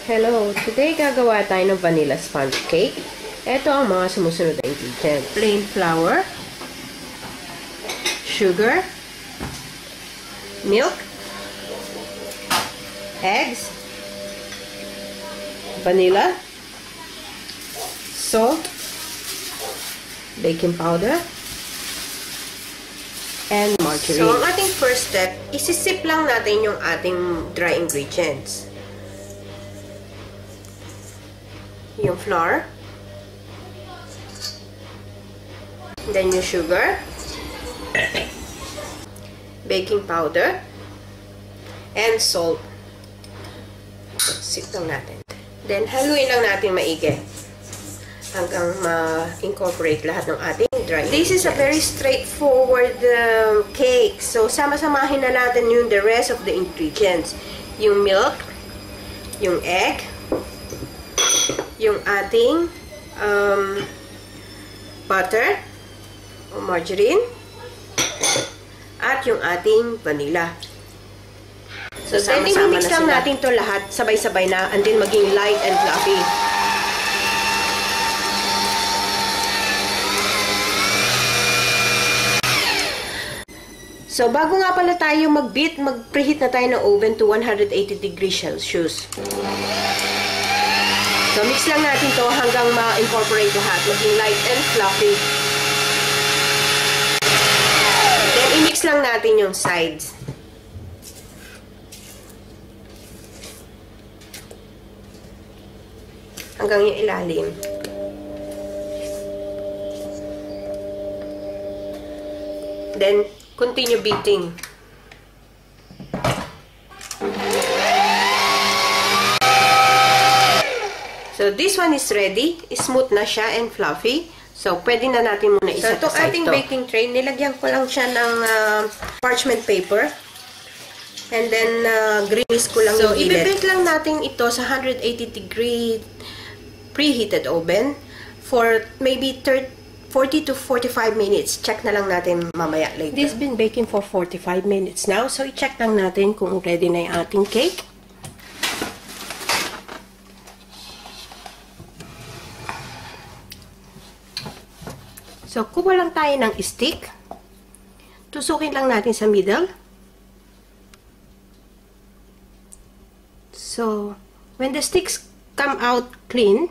Hello! Today gagawa tayo ng vanilla sponge cake. Ito ang mga sumusunod na ingredients. Plain flour, sugar, milk, eggs, vanilla, salt, baking powder, and margarine. So, ang ating first step, isisip lang natin yung ating dry ingredients. Yung flour, then yung sugar, baking powder, and salt. Sip lang natin. Then, haluin lang natin maigi hanggang ma-incorporate lahat ng ating dry ingredients. This is a very straightforward cake. So, sama-samahin na natin the rest of the ingredients. Yung milk, yung egg, yung ating butter o margarine, at yung ating vanilla. So, sama-sama na sila. Natin to lahat sabay-sabay na until maging light and fluffy. So, bago nga pala tayo mag-beat, mag-preheat na tayo ng oven to 180 degrees Celsius. So, mix lang natin to hanggang ma-incorporate lahat. Maging light and fluffy. Then, i-mix lang natin yung sides. Hanggang yung ilalim. Then, continue beating. So, this one is ready. Smooth na siya and fluffy. So, pwede na natin muna isa-aside to. So, itong ating baking tray, nilagyan ko lang siya ng parchment paper. And then, grease ko lang yung gilid. So, i-bake lang natin ito sa 180 degree preheated oven for maybe 40 to 45 minutes. Check na lang natin mamaya later. This has been baking for 45 minutes now. So, i-check lang natin kung ready na yung ating cake. So, kuha lang tayo ng stick. Tusukin lang natin sa middle. So, when the sticks come out clean,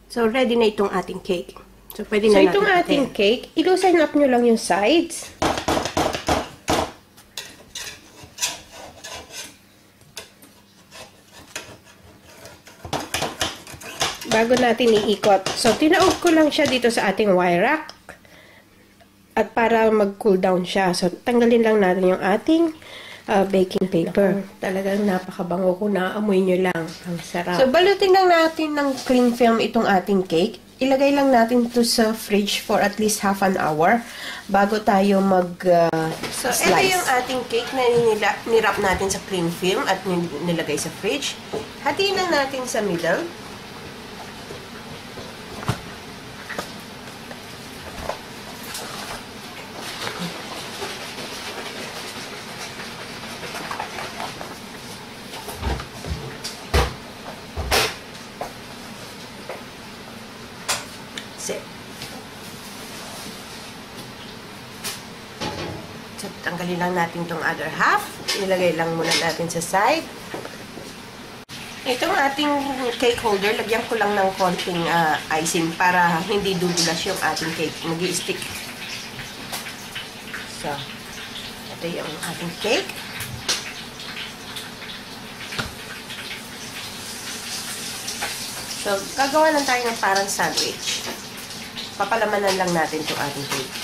so, ready na itong ating cake. So, pwede na natin. So, itong ating cake, i-loosen up nyo lang yung sides. Bago natin iikot. So, tinaog ko lang siya dito sa ating wire rack. At para mag-cool down siya. So, tanggalin lang natin yung ating baking paper. Talagang napakabango ko. Naamoy nyo lang. Ang sarap. So, balutin lang natin ng cling film itong ating cake. Ilagay lang natin to sa fridge for at least half an hour bago tayo mag-slice. So, ito yung ating cake na nirap natin sa cling film at nilagay sa fridge. Hatiin lang natin sa middle. So, tanggalin lang natin itong other half. Ilagay lang muna natin sa side. Itong ating cake holder, lagyan ko lang ng konting icing para hindi dudulas yung ating cake. Mag-i-stick. So, ito yung ating cake. So, gagawa lang tayo ng parang sandwich. Papalamanan lang natin itong ating cake.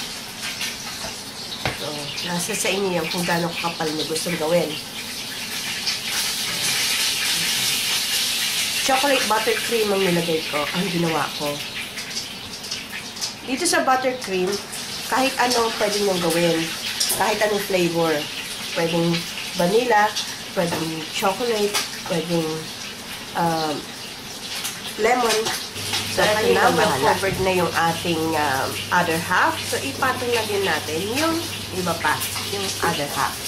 So, nasa sa inyo yan kung gaano kapal nyo gustong gawin. Chocolate buttercream ang nilagay ko, ang ginawa ko. Dito sa buttercream, kahit anong pwede nyo gawin. Kahit anong flavor. Pwedeng vanilla, pwedeng chocolate, pwedeng lemon. So, ito na, covered na yung ating other half. So, ipatong na din natin yung iba pa, yung other half.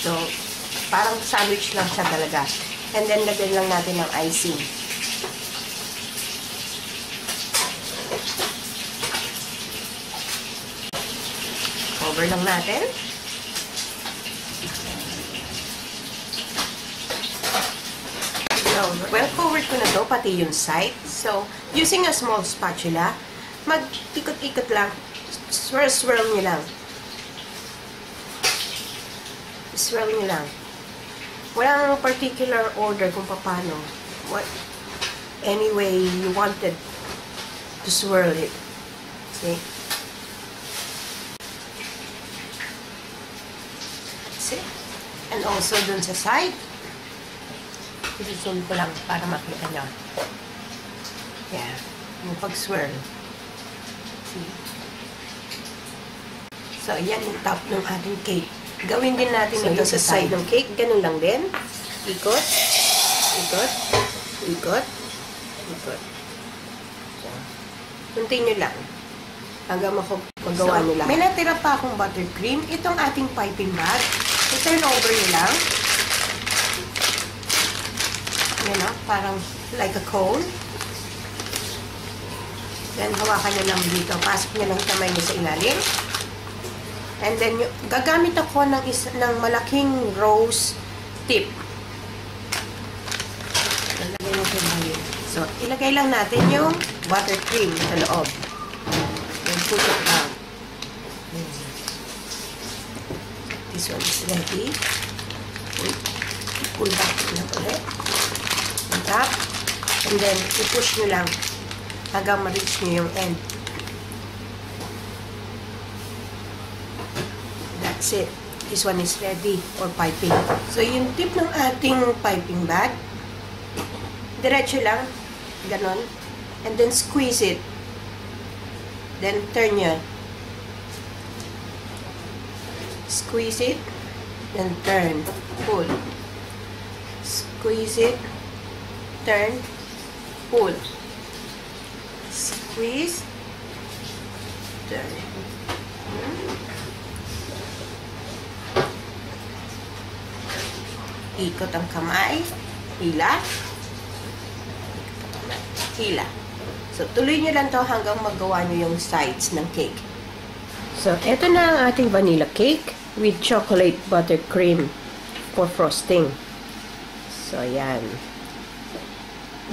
So, parang sandwich lang siya talaga. And then, lagyan lang natin ng icing. Cover lang natin. So, well, covered ko na to, pati yung side. So, using a small spatula, mag-ikot-ikot lang. Swirl nyo lang. Swirl nyo lang. Walang particular order kung paano. Any way you wanted to swirl it. See? See? And also dun sa side, i-zoom ko lang para makita nyo. Yeah. Yung pag-swirl. See? So, yan yung top ng ating cake. Gawin din natin ito sa side ng cake. Ganun lang din. Ikot. Ikot. Ikot. Ikot. So, continue lang. Hanggang magawa nyo lang. May natira pa akong buttercream. Itong ating piping bag. I-turn over nyo lang. Yan o. Parang like a cone. Then, hawakan nyo lang dito. Pasok nyo lang kamay nyo sa ilalim. And then, gagamit ako ng malaking rose tip. So, ilagay lang natin yung buttercream sa loob. Then, put it down. This one is ready. Pull back lang ulit. On top. And then, i-push nyo lang hanggang ma-reach nyo yung end. That's it. This one is ready for piping. So, yung tip ng ating piping bag, diretso lang, ganon, and then squeeze it. Then, turn nyo. Squeeze it, then turn, pull. Squeeze it, turn, pull. Squeeze, turn. Ikot ang kamay, hila, hila. So, tuloy nyo lang to hanggang magawa nyo yung sides ng cake. So, eto na ang ating vanilla cake with chocolate buttercream for frosting. So, ayan.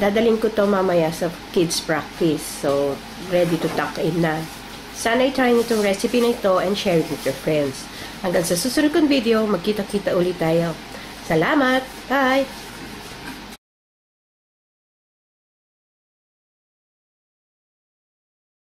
Dadaling ko to mamaya sa kids practice. So, ready to tuck in na. Sana i-try nyo itong recipe na ito and share it with your friends. Hanggang sa susunod kong video, magkita-kita ulit tayo. Salamat! Bye!